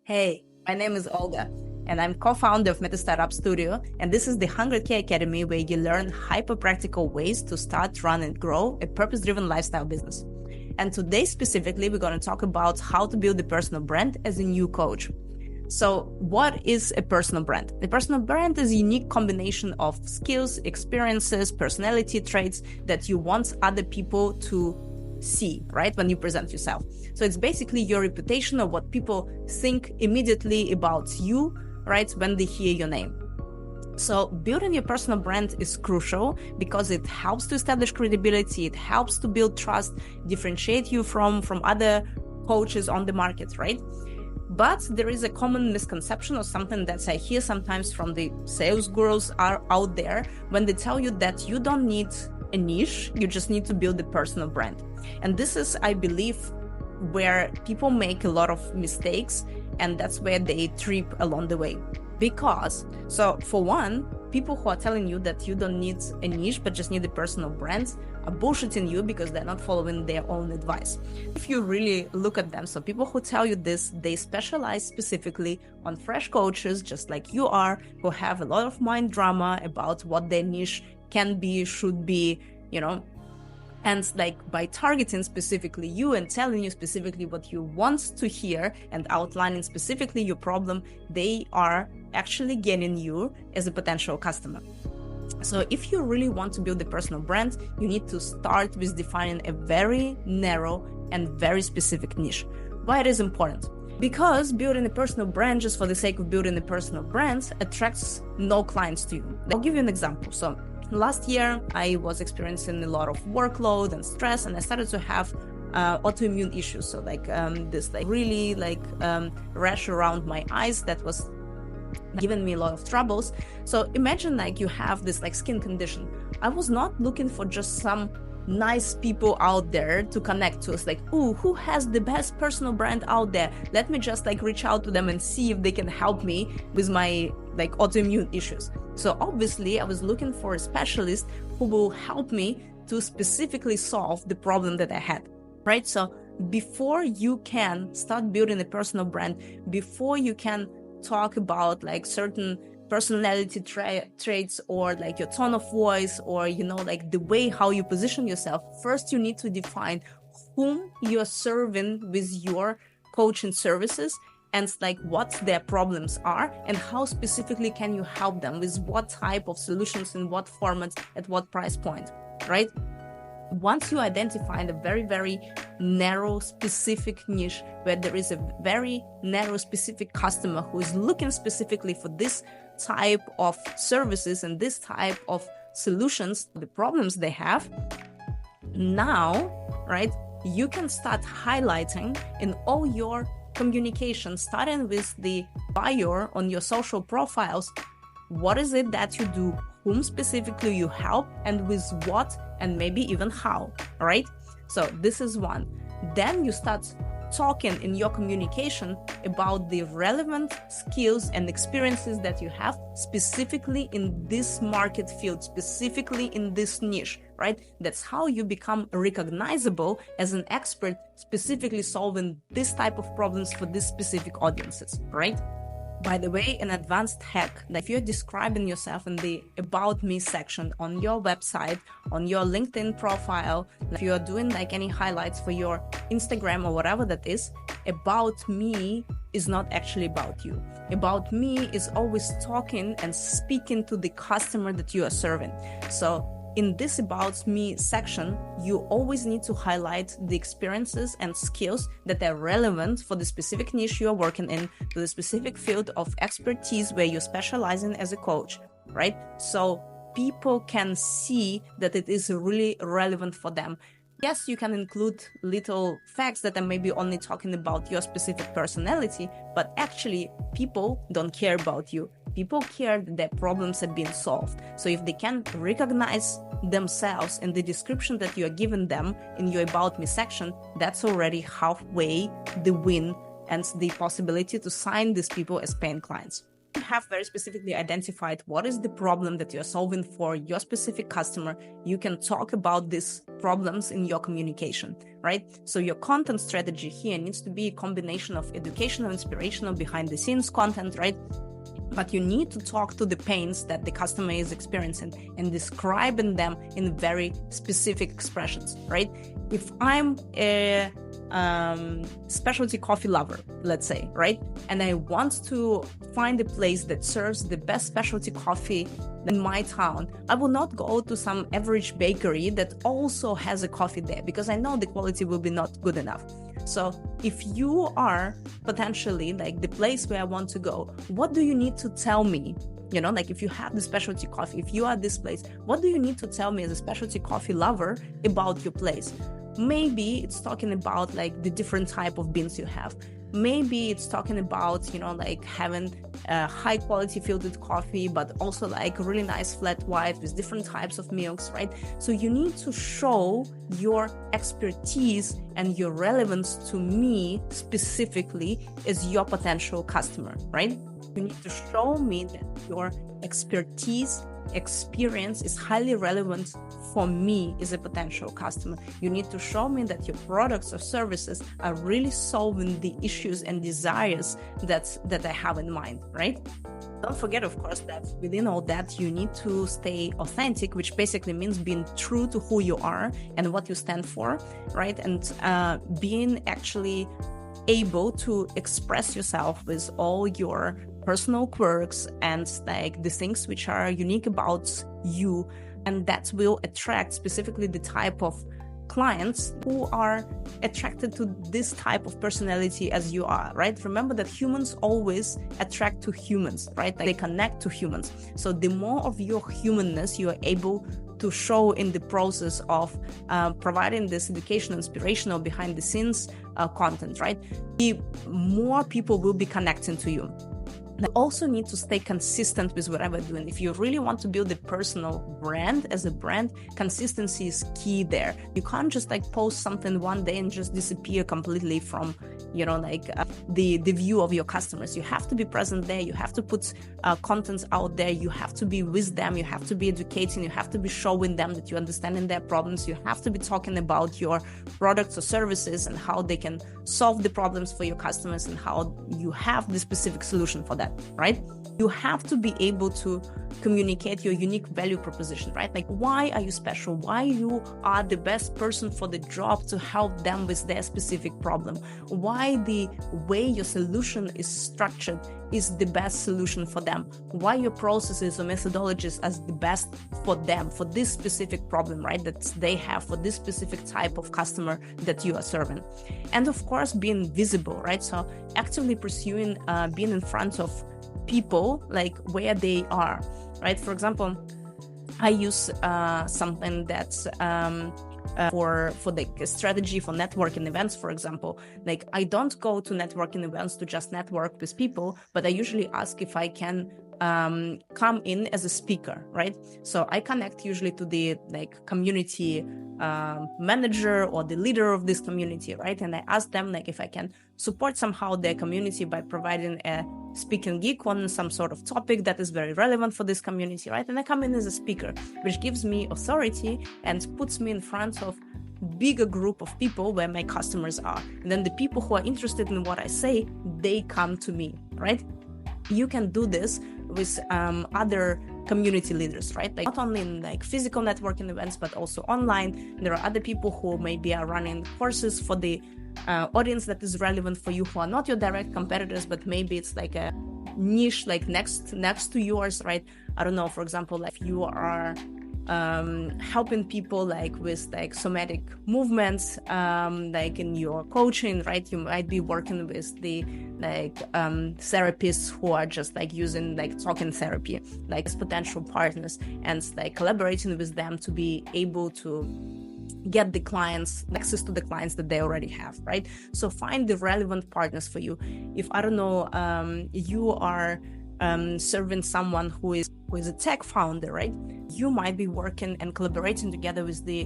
Hey, my name is Olga, and I'm co-founder of Meta Startup Studio, and this is the 100K Academy where you learn hyper-practical ways to start, run, and grow a purpose-driven lifestyle business. And today specifically, we're going to talk about how to build a personal brand as a new coach. So what is a personal brand? A personal brand is a unique combination of skills, experiences, personality traits that you want other people to see, right, when you present yourself. So it's basically your reputation or what people think immediately about you, right, when they hear your name. So building your personal brand is crucial because it helps to establish credibility, it helps to build trust, differentiate you from other coaches on the market, right? But there is a common misconception or something that I hear sometimes from the sales gurus are out there when they tell you that you don't need a niche, you just need to build a personal brand. And this is, I believe, where people make a lot of mistakes, and that's where they trip along the way. Because, so for one, people who are telling you that you don't need a niche but just need a personal brand are bullshitting you because they're not following their own advice. If you really look at them, so people who tell you this, they specialize specifically on fresh coaches, just like you are, who have a lot of mind drama about what their niche can be, should be, and like by targeting specifically you and telling you specifically what you want to hear and outlining specifically your problem, they are actually getting you as a potential customer. So if you really want to build a personal brand, you need to start with defining a very narrow and very specific niche. Why it is important? Because building a personal brand just for the sake of building a personal brand attracts no clients to you. I'll give you an example. So last year, I was experiencing a lot of workload and stress, and I started to have autoimmune issues. So this really rash around my eyes that was giving me a lot of troubles. So imagine you have this skin condition. I was not looking for just some nice people out there to connect to us, who has the best personal brand out there? Let me just reach out to them and see if they can help me with my autoimmune issues. So obviously I was looking for a specialist who will help me to specifically solve the problem that I had, right? So before you can start building a personal brand, before you can talk about certain personality traits or your tone of voice or the way how you position yourself, first you need to define whom you're serving with your coaching services and what their problems are and how specifically can you help them with what type of solutions, in what formats, at what price point, right? Once you identify a very, very narrow, specific niche where there is a very narrow, specific customer who is looking specifically for this type of services and this type of solutions, the problems they have, now, right, you can start highlighting in all your communication, starting with the bio on your social profiles, what is it that you do, whom specifically you help, and with what, and maybe even how, right? So this is one. Then you start talking in your communication about the relevant skills and experiences that you have specifically in this market field, specifically in this niche, right? That's how you become recognizable as an expert specifically solving this type of problems for these specific audiences, right? By the way, an advanced hack, if you're describing yourself in the About Me section on your website, on your LinkedIn profile, if you're doing any highlights for your Instagram or whatever that is, About Me is not actually about you. About Me is always talking and speaking to the customer that you are serving. So in this About Me section, you always need to highlight the experiences and skills that are relevant for the specific niche you are working in, to the specific field of expertise where you specialize in as a coach, right? So people can see that it is really relevant for them. Yes, you can include little facts that are maybe only talking about your specific personality, but actually people don't care about you. People care that their problems are being solved. So if they can recognize themselves in the description that you are giving them in your About Me section, that's already halfway the win and the possibility to sign these people as paying clients. have very specifically identified what is the problem that you're solving for your specific customer, you can talk about these problems in your communication, right? So your content strategy here needs to be a combination of educational, inspirational, behind the scenes content, right? But you need to talk to the pains that the customer is experiencing and describing them in very specific expressions, right? If I'm a specialty coffee lover, let's say, right? And I want to find a place that serves the best specialty coffee in my town, I will not go to some average bakery that also has a coffee there, because I know the quality will be not good enough. So if you are potentially like the place where I want to go, what do you need to tell me? You know, like if you have the specialty coffee, if you are this place, what do you need to tell me as a specialty coffee lover about your place? Maybe it's talking about like the different type of beans you have. Maybe it's talking about, you know, like having high quality filtered coffee, but also like really nice flat white with different types of milks, right? So you need to show your expertise and your relevance to me specifically as your potential customer, right? You need to show me that your experience is highly relevant for me as a potential customer. You need to show me that your products or services are really solving the issues and desires that I have in mind, right? Don't forget, of course, that within all that, you need to stay authentic, which basically means being true to who you are and what you stand for, right? And being actually able to express yourself with all your personal quirks and like the things which are unique about you, and that will attract specifically the type of clients who are attracted to this type of personality as you are, right? Remember that humans always attract to humans, right? Like they connect to humans. So the more of your humanness you are able to show in the process of providing this educational, inspirational, behind the scenes content, right? The more people will be connecting to you. You also need to stay consistent with whatever you're doing. If you really want to build a personal brand as a brand, consistency is key there. You can't just like post something one day and just disappear completely from, you know, like the view of your customers. You have to be present there. You have to put contents out there. You have to be with them. You have to be educating. You have to be showing them that you're understanding their problems. You have to be talking about your products or services and how they can solve the problems for your customers and how you have the specific solution for that, right? You have to be able to communicate your unique value proposition, right? Like, why are you special? Why you are the best person for the job to help them with their specific problem? Why the way your solution is structured is the best solution for them? Why your processes or methodologies are the best for them, for this specific problem, right? That they have for this specific type of customer that you are serving. And of course, being visible, right? So actively pursuing being in front of people, like where they are, right? For example, I use something that's for the strategy for networking events, for example. Like, I don't go to networking events to just network with people, but I usually ask if I can come in as a speaker, right? So I connect usually to the like community manager or the leader of this community, right? And I ask them like if I can support somehow their community by providing a speaking gig on some sort of topic that is very relevant for this community, right? And I come in as a speaker, which gives me authority and puts me in front of bigger group of people where my customers are. And then the people who are interested in what I say, they come to me, right? You can do this with other community leaders, right? Like not only in like physical networking events, but also online. There are other people who maybe are running courses for the audience that is relevant for you, who are not your direct competitors, but maybe it's like a niche like next to yours, right? I don't know, for example, like you are helping people like with like somatic movements, like in your coaching, right? You might be working with the like therapists who are just like using like talking therapy, like as potential partners, and like collaborating with them to be able to get the clients, access to the clients that they already have, right? So find the relevant partners for you. If, I don't know, you are serving someone who is a tech founder, right? You might be working and collaborating together with the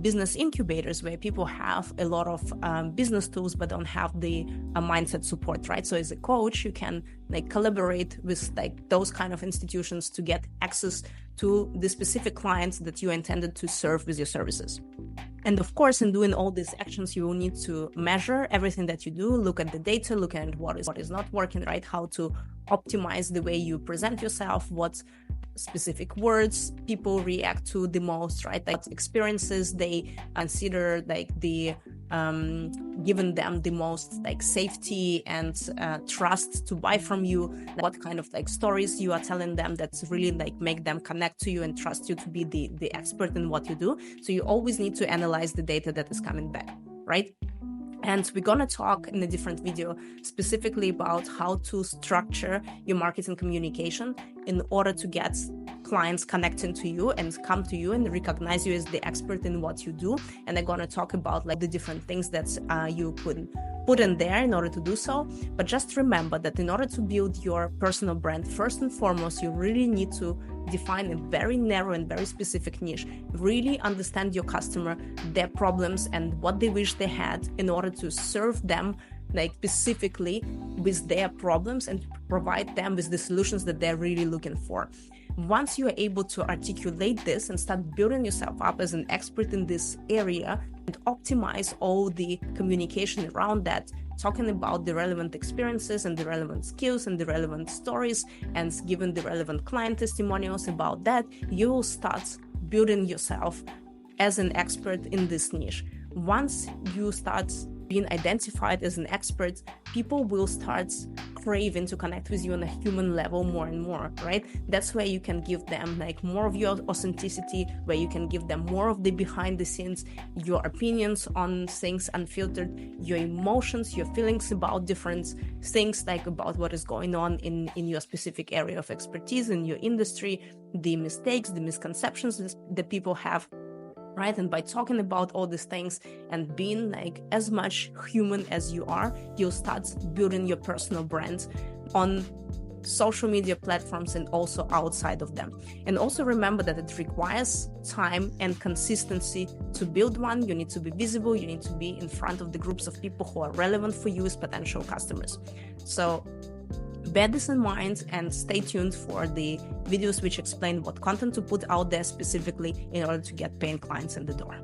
business incubators, where people have a lot of business tools but don't have the mindset support, right? So as a coach, you can like collaborate with like those kind of institutions to get access to the specific clients that you intended to serve with your services. And of course, in doing all these actions, you will need to measure everything that you do, look at the data, look at what is not working, right? How to optimize the way you present yourself, what specific words people react to the most, right? Like experiences they consider like the giving them the most like safety and trust to buy from you, what kind of like stories you are telling them that's really like make them connect to you and trust you to be the expert in what you do. So you always need to analyze the data that is coming back, right? And we're going to talk in a different video specifically about how to structure your marketing communication in order to get clients connecting to you and come to you and recognize you as the expert in what you do. And I'm going to talk about like the different things that you could put in there in order to do so. But just remember that in order to build your personal brand, first and foremost, you really need to define a very narrow and very specific niche. Really understand your customer, their problems, and what they wish they had in order to serve them like specifically with their problems and provide them with the solutions that they're really looking for. Once you are able to articulate this and start building yourself up as an expert in this area and optimize all the communication around that, talking about the relevant experiences and the relevant skills and the relevant stories and giving the relevant client testimonials about that, you will start building yourself as an expert in this niche. Once you start being identified as an expert, people will start craving to connect with you on a human level more and more, right? That's where you can give them like more of your authenticity, where you can give them more of the behind the scenes, your opinions on things unfiltered, your emotions, your feelings about different things, like about what is going on in your specific area of expertise, in your industry, the mistakes, the misconceptions that people have. Right? And by talking about all these things and being like as much human as you are, you'll start building your personal brand on social media platforms and also outside of them. And also remember that it requires time and consistency to build one. You need to be visible. You need to be in front of the groups of people who are relevant for you as potential customers. So bear this in mind and stay tuned for the videos which explain what content to put out there specifically in order to get paying clients in the door.